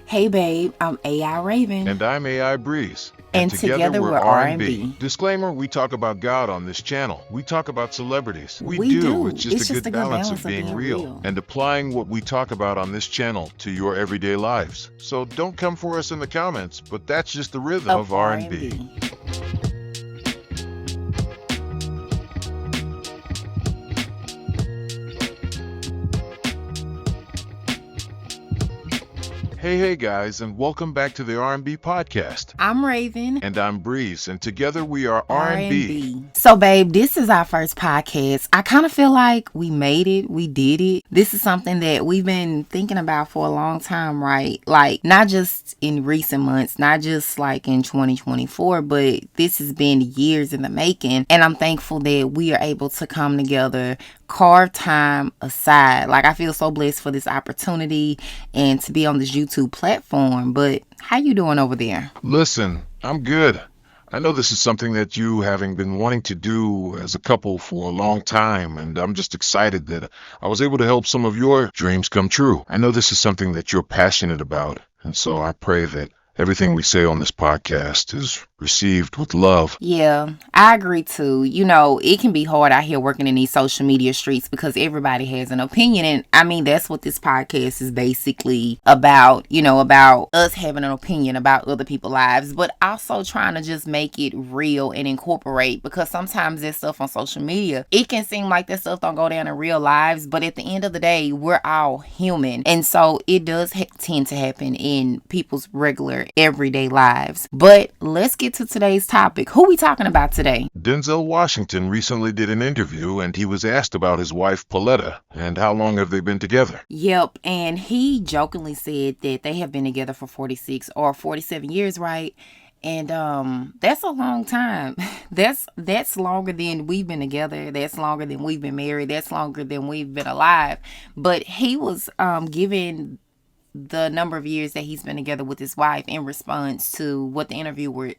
Hey babe, I'm AI Raven. And I'm AI Breeze. And And together together we're we're R&B. R&B. Disclaimer, we talk about God on this channel. We talk about celebrities. We We do. It's do. just a It's just good a good balance of balance of being being real real. and applying what we talk about on this channel to your everyday lives. So don't come for us in the comments, but that's just the rhythm Of of R&B. R&B. Hey guys, and welcome back to the R&B podcast. I'm Raven. And I'm Breeze, and together we are R&B. R&B. So babe, this is our first podcast. I kind of feel like we made it. We did it. This is something that we've been thinking about for a long time, right? Like not just in recent months, not just like in 2024, but this has been years in the making. And I'm thankful that we are able to come together, carve time aside. Like I feel so blessed for this opportunity and to be on this YouTube platform. But how you doing over there? Listen, I'm good. I know this is something that you having been wanting to do as a couple for a long time, and I'm just excited that I was able to help some of your dreams come true. I know this is something that you're passionate about, and so I pray that everything we say on this podcast is received with love. Yeah, I agree too. You know, it can be hard out here working in these social media streets because everybody has an opinion. And I mean, that's what this podcast is basically about, about us having an opinion about other people's lives, but also trying to just make it real and incorporate because sometimes that stuff on social media, it can seem like that stuff don't go down in real lives, but at the end of the day, we're all human. And so it does tend to happen in people's regular everyday lives. But let's get to today's topic. Who we talking about today? Denzel Washington recently did an interview, and he was asked about his wife Pauletta and how long have they been together. Yep, and he jokingly said that they have been together for 46 or 47 years, right? And that's a long time. That's longer than we've been together. That's longer than we've been married. That's longer than we've been alive. But he was given the number of years that he's been together with his wife in response to what the interviewer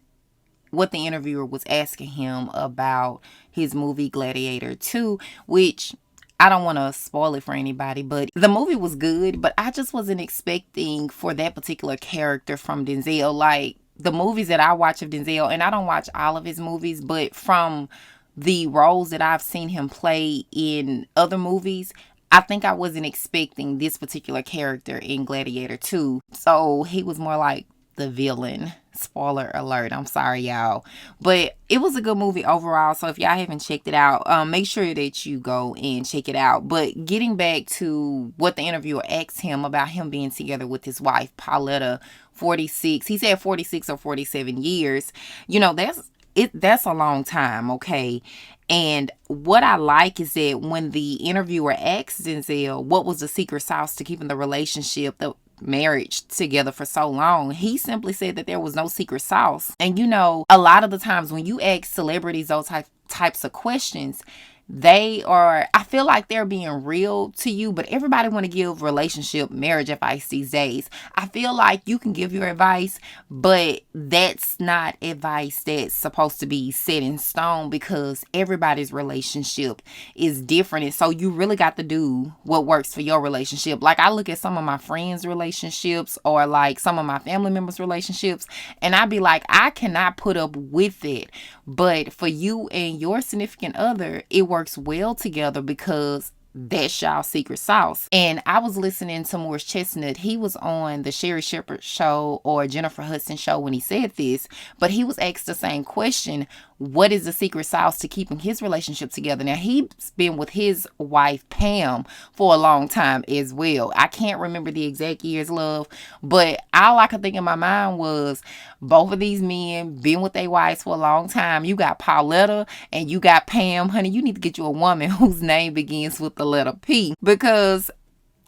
was asking him about his movie Gladiator 2, which I don't want to spoil it for anybody, but the movie was good, but I just wasn't expecting for that particular character from Denzel. Like the movies that I watch of Denzel, and I don't watch all of his movies, but from the roles that I've seen him play in other movies, I think I wasn't expecting this particular character in Gladiator 2. So he was more like the villain. Spoiler alert. I'm sorry, y'all. But it was a good movie overall. So if y'all haven't checked it out, make sure that you go and check it out. But getting back to what the interviewer asked him about him being together with his wife, Pauletta, 46. He said 46 or 47 years. That's a long time, okay? And what I like is that when the interviewer asked Denzel what was the secret sauce to keeping the relationship, the marriage together for so long, he simply said that there was no secret sauce. And a lot of the times when you ask celebrities those types of questions, I feel like they're being real to you, but everybody want to give relationship marriage advice these days. I feel like you can give your advice, but that's not advice that's supposed to be set in stone because everybody's relationship is different. And so you really got to do what works for your relationship. Like I look at some of my friends' relationships or like some of my family members' relationships, and I be like, I cannot put up with it. But for you and your significant other, it works well together because that's y'all secret sauce. And I was listening to Morris Chestnut. He was on the Sherry Shepherd show or Jennifer Hudson show when he said this, but he was asked the same question. What is the secret sauce to keeping his relationship together? Now, he's been with his wife, Pam, for a long time as well. I can't remember the exact years, love, but all I could think in my mind was both of these men been with their wives for a long time. You got Pauletta and you got Pam. Honey, you need to get you a woman whose name begins with the letter P because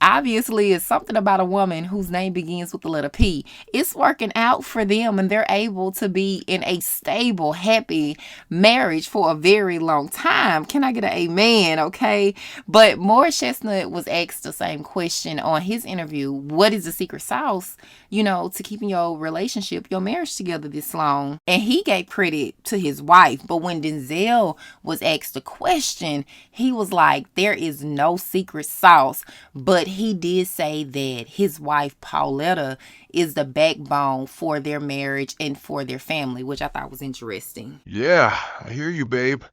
obviously it's something about a woman whose name begins with the letter P. It's working out for them and they're able to be in a stable, happy marriage for a very long time. Can I get an amen? Okay. But Morris Chestnut was asked the same question on his interview. What is the secret sauce, to keeping your relationship, your marriage together this long? And he gave credit to his wife. But when Denzel was asked the question, he was like, there is no secret sauce, but But he did say that his wife, Pauletta, is the backbone for their marriage and for their family, which I thought was interesting. Yeah, I hear you, babe.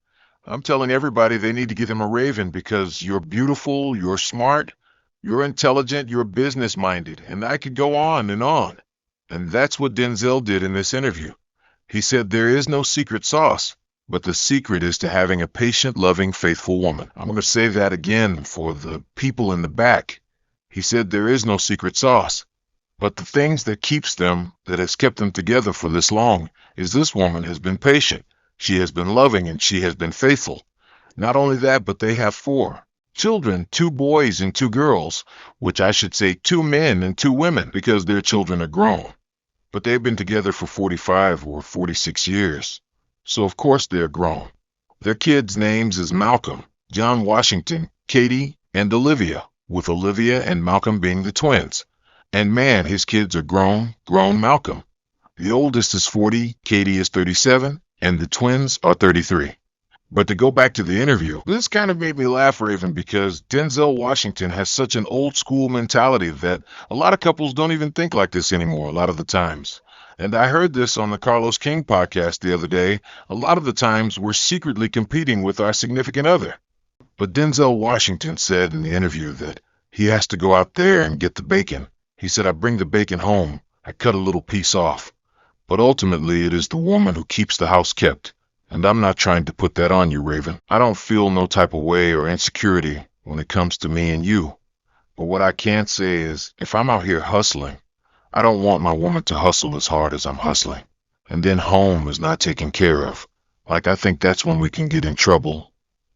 I'm telling everybody they need to get him a Raven because you're beautiful, you're smart, you're intelligent, you're business minded, and I could go on and on. And that's what Denzel did in this interview. He said there is no secret sauce, but the secret is to having a patient, loving, faithful woman. I'm going to say that again for the people in the back. He said there is no secret sauce, but the things that keeps them, that has kept them together for this long, is this woman has been patient. She has been loving and she has been faithful. Not only that, but they have 4 children, 2 boys and 2 girls, which I should say 2 men and 2 women because their children are grown. But they've been together for 45 or 46 years. So of course they're grown. Their kids' names is Malcolm, John Washington, Katie, and Olivia, with Olivia and Malcolm being the twins. And man, his kids are grown Malcolm. The oldest is 40, Katie is 37, and the twins are 33. But to go back to the interview, this kind of made me laugh, Raven, because Denzel Washington has such an old school mentality that a lot of couples don't even think like this anymore a lot of the times. And I heard this on the Carlos King podcast the other day. A lot of the times we're secretly competing with our significant other. But Denzel Washington said in the interview that he has to go out there and get the bacon. He said, I bring the bacon home. I cut a little piece off. But ultimately, it is the woman who keeps the house kept. And I'm not trying to put that on you, Raven. I don't feel no type of way or insecurity when it comes to me and you. But what I can say is, if I'm out here hustling, I don't want my woman to hustle as hard as I'm hustling. And then home is not taken care of. Like, I think that's when we can get in trouble,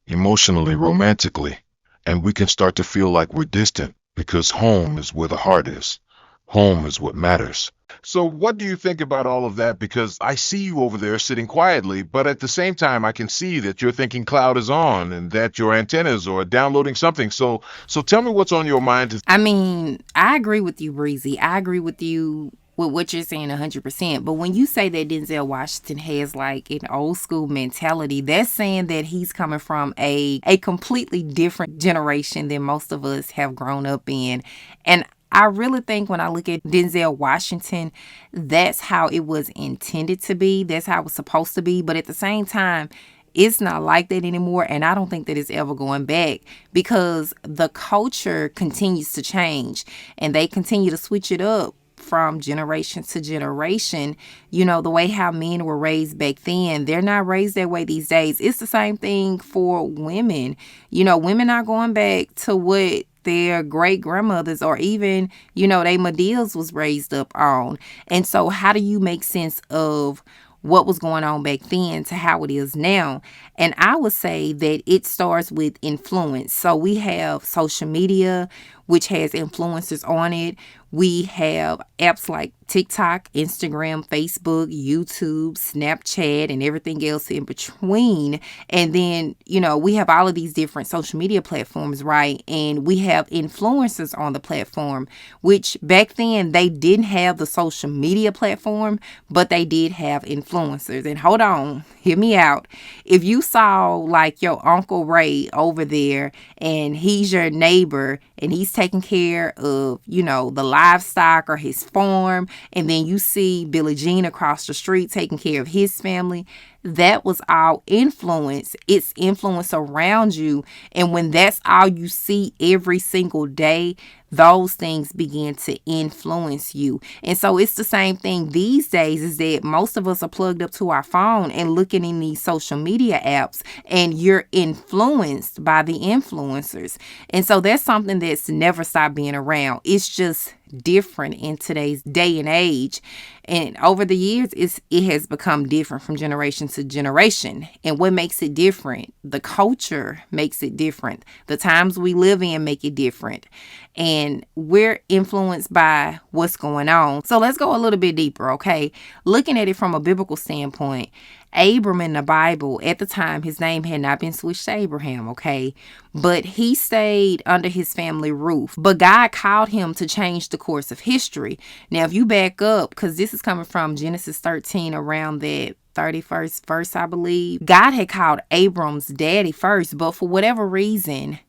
emotionally, romantically. And we can start to feel like we're distant because home is where the heart is. Home is what matters. So what do you think about all of that? Because I see you over there sitting quietly, but at the same time, I can see that you're thinking cloud is on and that your antennas are downloading something. So tell me what's on your mind. I mean, I agree with you, Breezy. I agree with you with what you're saying 100%. But when you say that Denzel Washington has like an old school mentality, that's saying that he's coming from a completely different generation than most of us have grown up in. And I really think when I look at Denzel Washington, that's how it was intended to be. That's how it was supposed to be. But at the same time, it's not like that anymore. And I don't think that it's ever going back because the culture continues to change and they continue to switch it up from generation to generation. You know, the way how men were raised back then, they're not raised that way these days. It's the same thing for women. You know, women are going back to what their great grandmothers or even, you know, they Medias was raised up on. And so how do you make sense of what was going on back then to how it is now? And I would say that it starts with influence. So we have social media, which has influencers on it. We have apps like TikTok, Instagram, Facebook, YouTube, Snapchat, and everything else in between. And then, you know, we have all of these different social media platforms, right? And we have influencers on the platform, which back then they didn't have the social media platform, but they did have influencers. And hold on, hear me out. If you saw like your Uncle Ray over there and he's your neighbor and he's taking care of, you know, the livestock or his farm, and then you see Billie Jean across the street taking care of his family, that was all influence. It's influence around you. And when that's all you see every single day, those things begin to influence you. And so it's the same thing these days is that most of us are plugged up to our phone and looking in these social media apps, and you're influenced by the influencers. And so that's something that's never stopped being around. It's just different in today's day and age. And over the years, it has become different from generation to generation. And what makes it different? The culture makes it different. The times we live in make it different. And we're influenced by what's going on. So let's go a little bit deeper, okay? Looking at it from a biblical standpoint, Abram in the Bible, at the time, his name had not been switched to Abraham, okay? But he stayed under his family roof. But God called him to change the course of history. Now, if you back up, because this is coming from Genesis 13, around that 31st verse, I believe, God had called Abram's daddy first, but for whatever reason,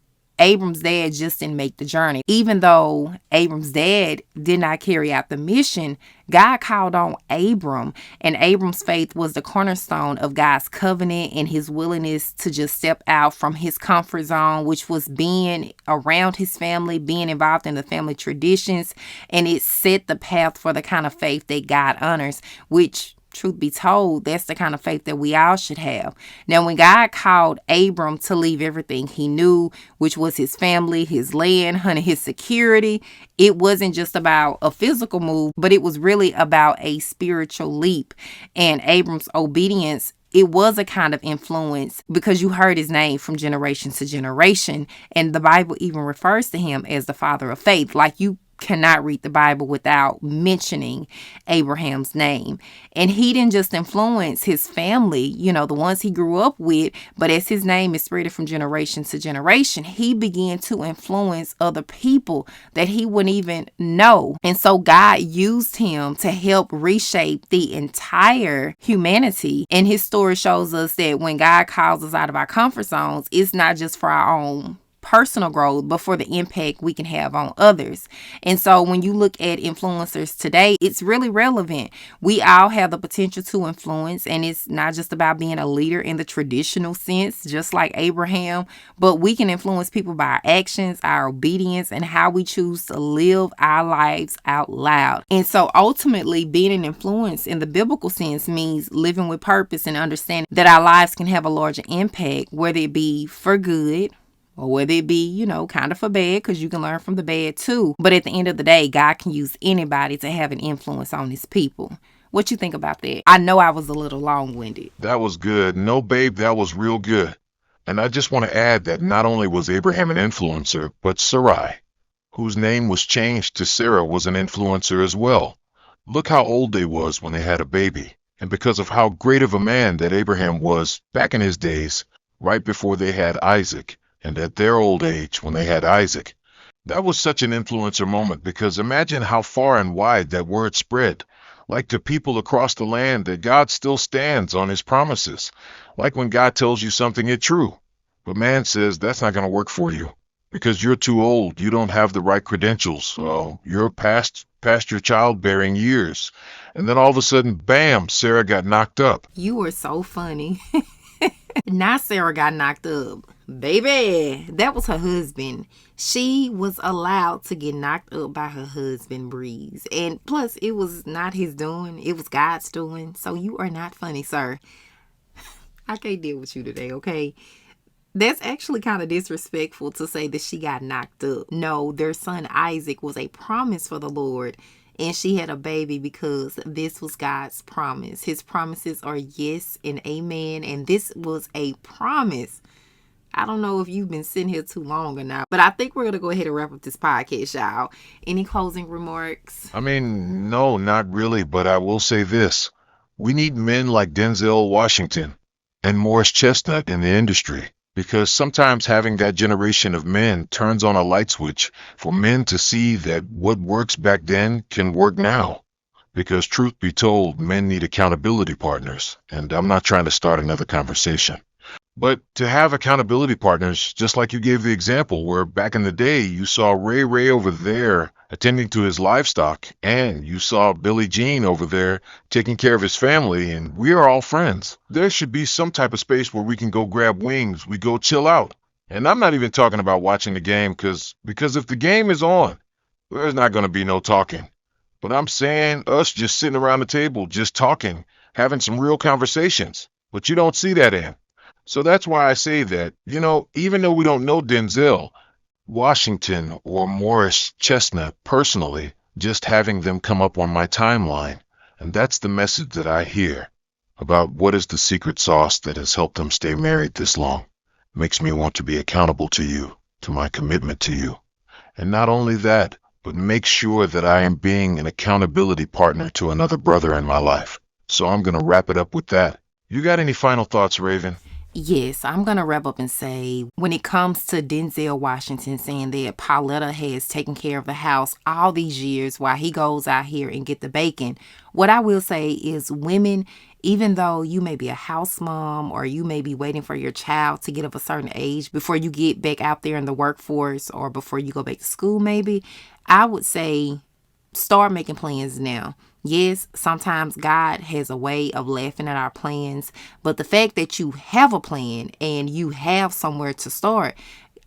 Abram's dad just didn't make the journey. Even though Abram's dad did not carry out the mission, God called on Abram, and Abram's faith was the cornerstone of God's covenant and his willingness to just step out from his comfort zone, which was being around his family, being involved in the family traditions, and it set the path for the kind of faith that God honors, which, truth be told, that's the kind of faith that we all should have. Now, when God called Abram to leave everything he knew, which was his family, his land, and his security, it wasn't just about a physical move, but it was really about a spiritual leap. And Abram's obedience, it was a kind of influence because you heard his name from generation to generation. And the Bible even refers to him as the father of faith. Like, you cannot read the Bible without mentioning Abraham's name. And he didn't just influence his family, the ones he grew up with, but as his name is spread from generation to generation, he began to influence other people that he wouldn't even know. And so God used him to help reshape the entire humanity. And his story shows us that when God calls us out of our comfort zones, it's not just for our own personal growth, but for the impact we can have on others. And so when you look at influencers today, it's really relevant. We all have the potential to influence, and it's not just about being a leader in the traditional sense, just like Abraham, but we can influence people by our actions, our obedience, and how we choose to live our lives out loud. And so ultimately, being an influence in the biblical sense means living with purpose and understanding that our lives can have a larger impact, whether it be for good or whether it be, kind of for bad, because you can learn from the bad too. But at the end of the day, God can use anybody to have an influence on his people. What you think about that? I know I was a little long-winded. That was good. No, babe, that was real good. And I just want to add that not only was Abraham an influencer, but Sarai, whose name was changed to Sarah, was an influencer as well. Look how old they was when they had a baby. And because of how great of a man that Abraham was back in his days, right before they had Isaac, and at their old age when they had Isaac. That was such an influencer moment, because imagine how far and wide that word spread, like to people across the land, that God still stands on his promises. Like when God tells you something, it's true, but man says that's not going to work for you because you're too old, you don't have the right credentials, so you're past your childbearing years. And then all of a sudden, bam, Sarah got knocked up. You were so funny. Not Sarah got knocked up. Baby, that was her husband. She was allowed to get knocked up by her husband, Breeze. And plus, it was not his doing. It was God's doing. So you are not funny, sir. I can't deal with you today, okay? That's actually kind of disrespectful to say that she got knocked up. No, their son Isaac was a promise for the Lord. And she had a baby because this was God's promise. His promises are yes and amen. And this was a promise. I don't know if you've been sitting here too long or not, but I think we're going to go ahead and wrap up this podcast, y'all. Any closing remarks? I mean, no, not really, but I will say this. We need men like Denzel Washington and Morris Chestnut in the industry, because sometimes having that generation of men turns on a light switch for men to see that what works back then can work now. Because truth be told, men need accountability partners, and I'm not trying to start another conversation. But to have accountability partners, just like you gave the example where back in the day you saw Ray over there attending to his livestock, and you saw Billie Jean over there taking care of his family, and we are all friends. There should be some type of space where we can go grab wings, we go chill out. And I'm not even talking about watching the game, because if the game is on, there's not going to be no talking. But I'm saying us just sitting around the table, just talking, having some real conversations. But you don't see that in. So that's why I say that, even though we don't know Denzel Washington or Morris Chestnut personally, just having them come up on my timeline, and that's the message that I hear about what is the secret sauce that has helped them stay married this long, makes me want to be accountable to you, to my commitment to you. And not only that, but make sure that I am being an accountability partner to another brother in my life. So I'm going to wrap it up with that. You got any final thoughts, Raven? Yes, I'm going to wrap up and say, when it comes to Denzel Washington saying that Pauletta has taken care of the house all these years while he goes out here and get the bacon, what I will say is women Even though you may be a house mom or you may be waiting for your child to get of a certain age before you get back out there in the workforce or before you go back to school, maybe, I would say start making plans now. Yes, sometimes God has a way of laughing at our plans, but the fact that you have a plan and you have somewhere to start,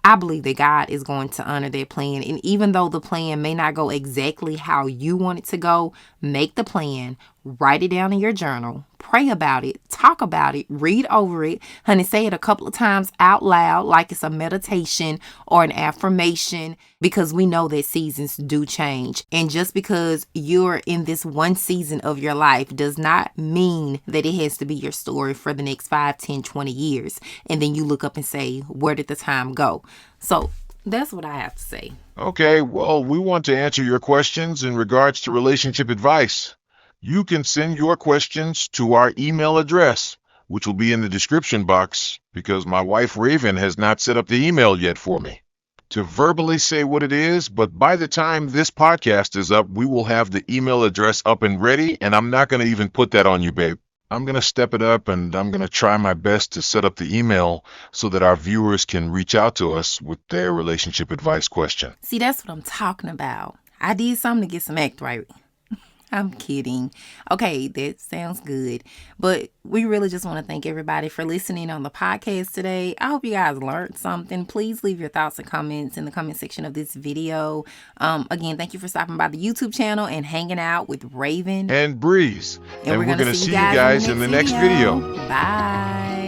I believe that God is going to honor that plan. And even though the plan may not go exactly how you want it to go, make the plan, write it down in your journal, pray about it, talk about it, read over it. Honey, say it a couple of times out loud like it's a meditation or an affirmation, because we know that seasons do change. And just because you're in this one season of your life does not mean that it has to be your story for the next 5, 10, 20 years. And then you look up and say, where did the time go? So that's what I have to say. Okay, well, we want to answer your questions in regards to relationship advice. You can send your questions to our email address, which will be in the description box because my wife Raven has not set up the email yet for me to verbally say what it is. But by the time this podcast is up, we will have the email address up and ready. And I'm not going to even put that on you, babe. I'm going to step it up and I'm going to try my best to set up the email so that our viewers can reach out to us with their relationship advice question. See, that's what I'm talking about. I did something to get some act right. I'm kidding. Okay, that sounds good. But we really just want to thank everybody for listening on the podcast today. I hope you guys learned something. Please leave your thoughts and comments in the comment section of this video. Again, thank you for stopping by the YouTube channel and hanging out with Raven and Breeze. And we're going to see you guys in the next video. Bye.